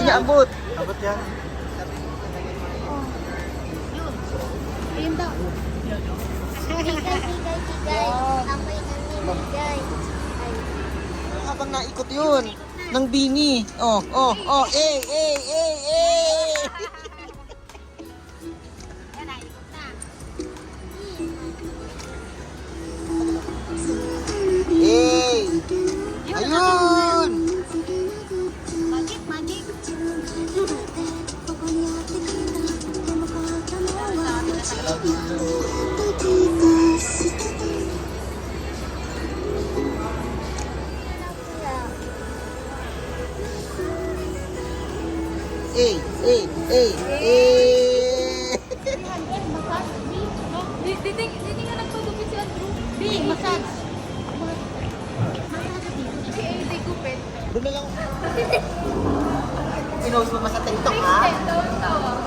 niya abot. Abot yan. Yun. Ayun daw. Higay. Amoy ng higay. Habang naikot yun. Ng bini. Oh. Eh. Yan, naikot na. Eh. Ayun. Magic. Eh. Hindi nga nagpagupit si Andrew. Massage. Si Eddie Gupit. Doon na lang. Pinost mo sa TikTok, ha?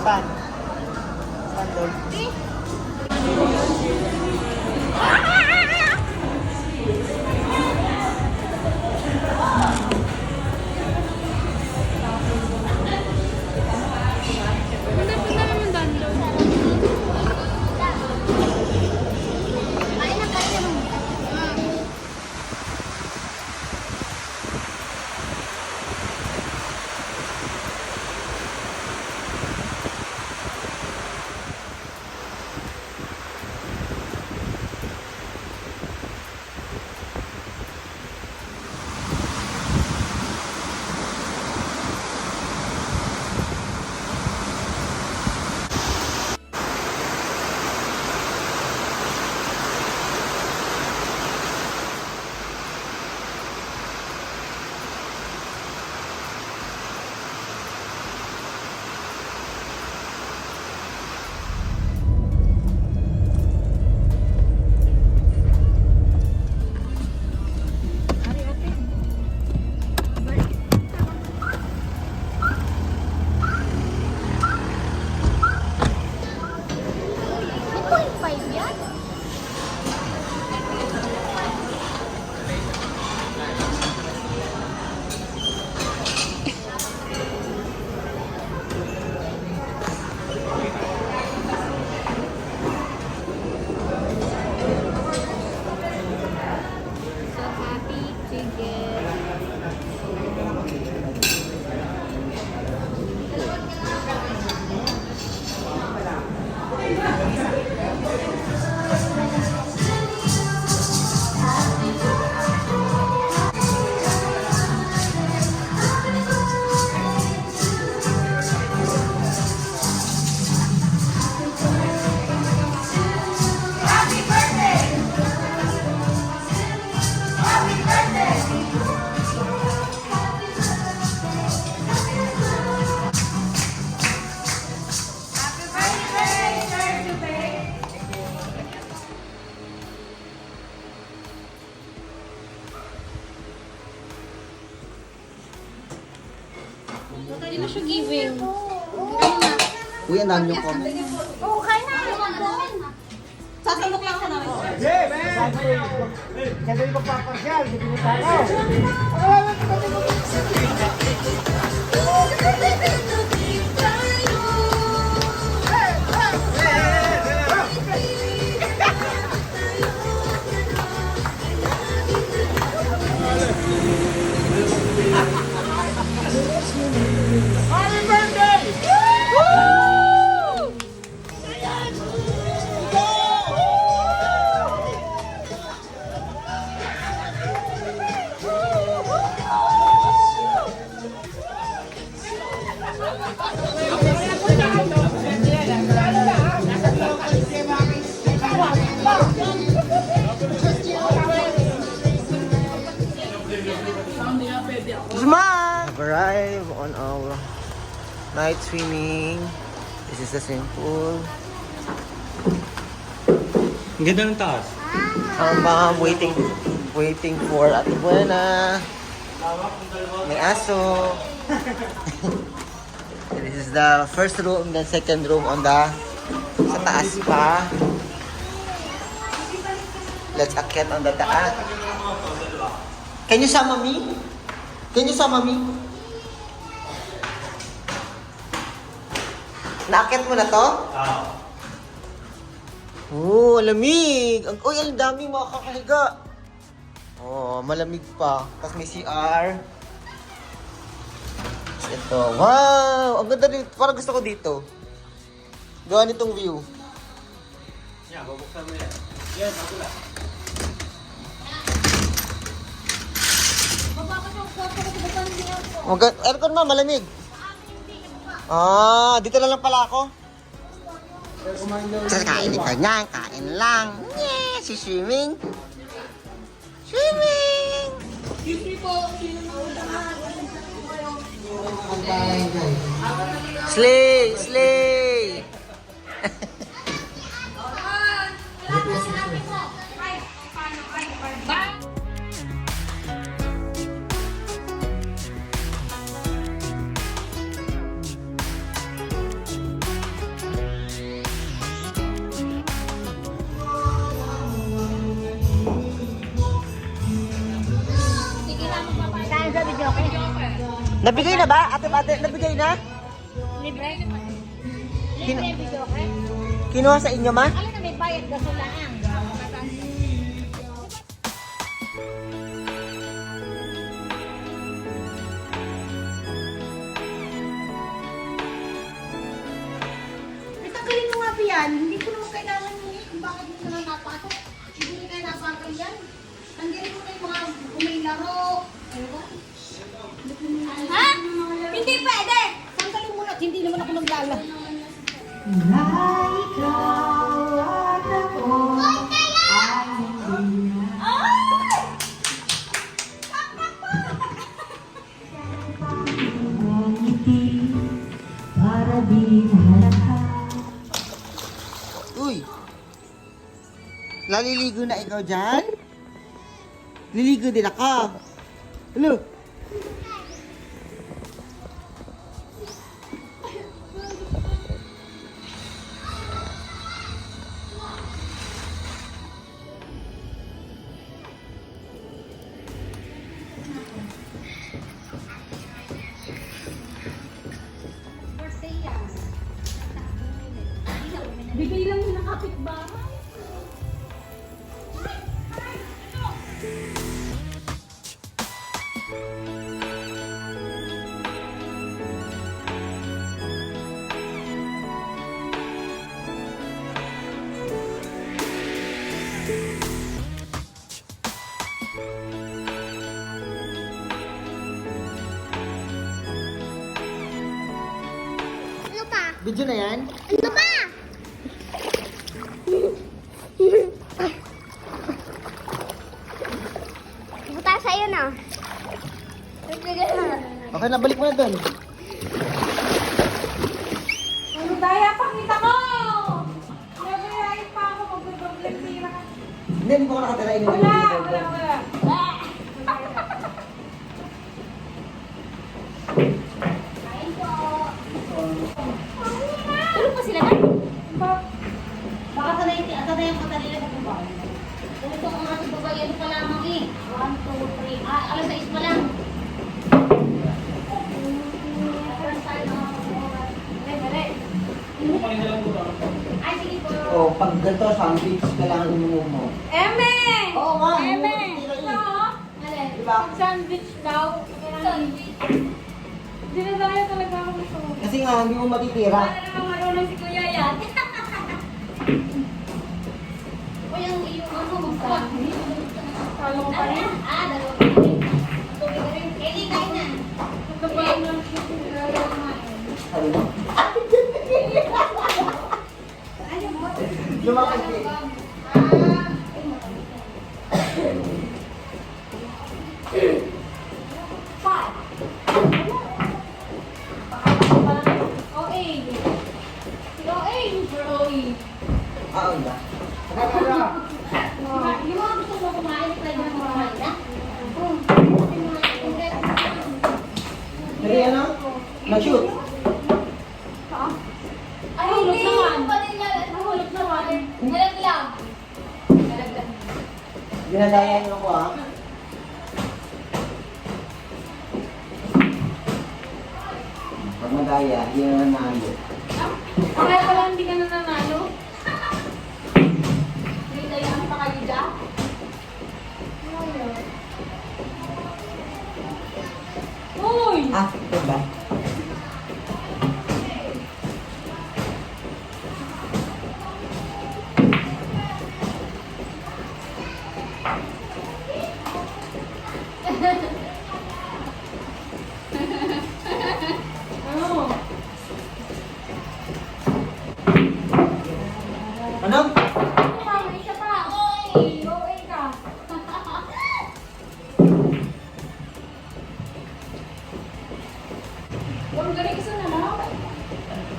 Saan? Saan doon? Hindi na siya giving. Uy, ang dami yung comment. Oo, kaya na. Sasalok lang ako namin. Sabi mo magpapasyal, hindi mo tayo. Happy birthday! Have arrived on our night swimming. This is the swimming pool. Ang ganda ng taas. Ma'am, waiting for Ate Buena. May aso. This is the first room, the second room on the sa taas pa. Let's akyat on the taas. Can you sama me? Can you sama me? Naakyat mo na to? Oo. Oh, lamig. Uy, ang dami makakahiga. Oh, malamig pa. Tapos may CR. Ito. Wow! Ang ganda rin. Parang gusto ko dito. Gawa nitong view. Yan, babuksan mo yan. Yan, ako lang. Baba ka ng kwarto ko sa baba ng aircon. Aircon ma, malamig. Ah, dito na lang pala ako. Sir, kain ka niyan. Kain lang. Yeah, si swimming. Swimming! Siyempre po, Slay! Slay! Saan sa video ko? Nabigay na ba? Ate, nabigay na? Libre? Kino- Libre video ko? Kinuha sa inyo, ma? Alam na may bayad gasulaan. Tanggalin mo nga pa yan. Hindi ko naman kailangan yun eh. Kung bakit mo naman napasok. Hindi mo kayo napasok yan. Tanggalin mo kayo mga kung may laro. Ha? Hindi pwede! Tanggalin mo na. Hindi naman ako naglala. Uy! Naliligo na ikaw dyan? Liligo din ako. Hello? Bigay lang yung nakapitbahay. Ano pa? Video na yan? Ano pa? Buta sa'yo na. Okay na, balik mo na doon. Ano daya pakita ko? Nagayain pa ako magdodoble tira ka. Hindi, hindi ko nakatira. Wala. Kain po. Tulog pa sila na? Baka sanay ang katalila sa babae. Ganito ang mga babae, ano pa lamang eh. 1, 2, 3. Alas 6 pa lang. Ay, sige po. Oh, pag ganito, sandwich, kailangan inumo mo. Eme! Oo nga, Eme! tira yun. Oo. Alin? Diba? Sandwich daw. Sandwich. Dinadaya talaga ako gusto mo. Kasi nga, hindi mo matitira. Wala namang marunong si Kuya yan. Uy, ang iyong ano, magpapag. Talo ko pa rin. Dalawa pa rin. Tubig ka rin. Eli, kain na. Nagpapain lang siya. Sabi mo? Lumakad eh. Ah, wala. Dali, ano? Nag-shoot. Nahulog naman. Nahulog naman. Nalaglag. Nalaglag. Dinadayan mo ko, ah. Pag madaya, yun ang nanalo. Kaya pala hindi ka nananalo. May dayaan pa kayo dyan? Uy! Ah, diba? Ano? Ano? Mama, isa pa. Oy! OA ka. Huwag galing isa na lang.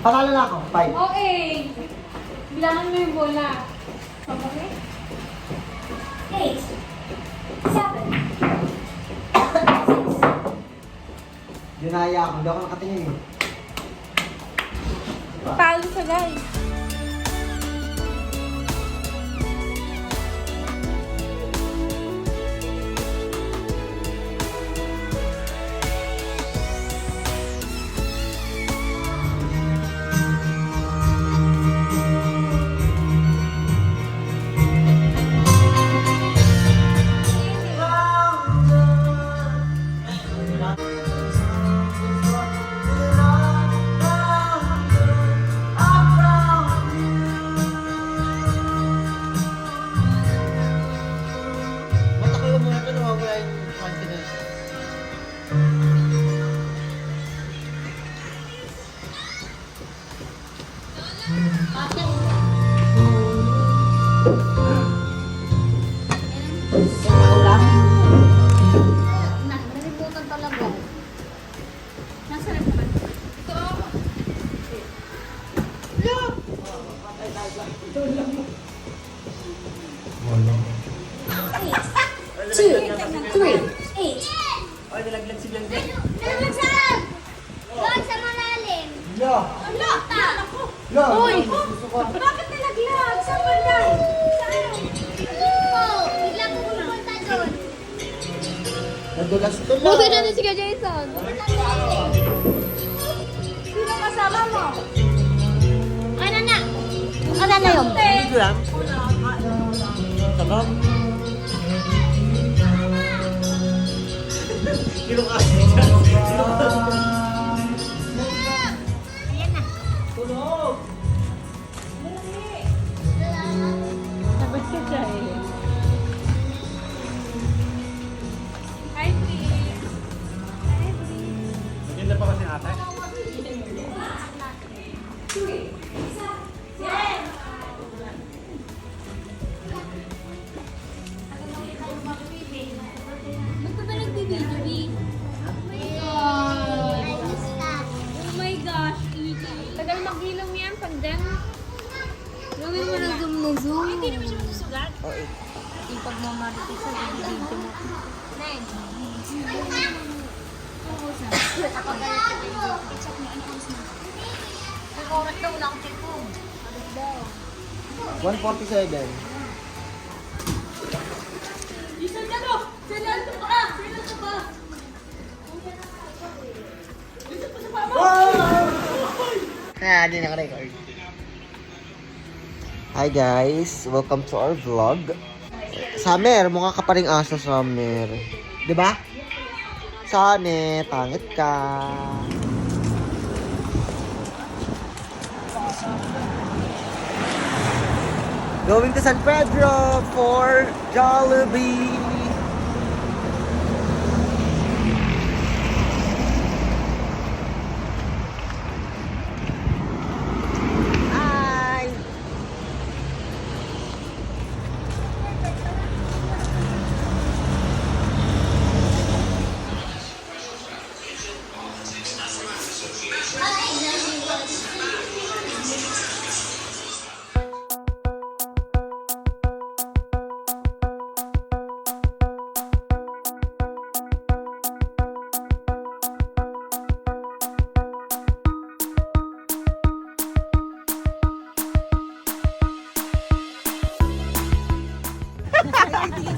Panalo na ako. 5. Okay. Bilangan mo yung bola. Okay? 8, 7, Dinaya ako. Hindi ako nakatingin eh. Palo sa guys. Ba't ako yung mga nawawala yung confidence? Nalimutan talaga. Nasa rin naman. Ito ako. Two, three, 8. Ay, nalaglag si Bianca. Nalaglag saan? Doon sa malalim. Lo! Ala! Lo! Uy! Gusto ko. Bakit nalaglag? Saan ba lang? Saan? Oh, bigla ko pumunta doon. Nadulas to Buti lang. na si Kuya Jason. Sino kasama mo? Ano na? Ano na yun? Hindi lang. Sarap. Kilo kasi dyan. Ayan na. Tulog! Sabad ka dyan eh. Hi, please. Maganda pa kasi ate. Ba't ka ba nagbibideo, B? Oh my gosh, Ika. Tagal mag-ilong yan, pandem. Gawin mo na zoom na zoom. Hindi naman siya masusugat. Oh, eh. Yung pagmamaritis sa video mo. Nine. Correct daw, wala akong cellphone. Correct daw. 147. Jason, ano? Sinanto pa ka! Sinanto pa! Ah, di naka-record. Hi guys, welcome to our vlog. Summer, mukha ka pa ring aso, Summer. Diba? Sane, pangit ka. Going to San Pedro for Jollibee. Hi.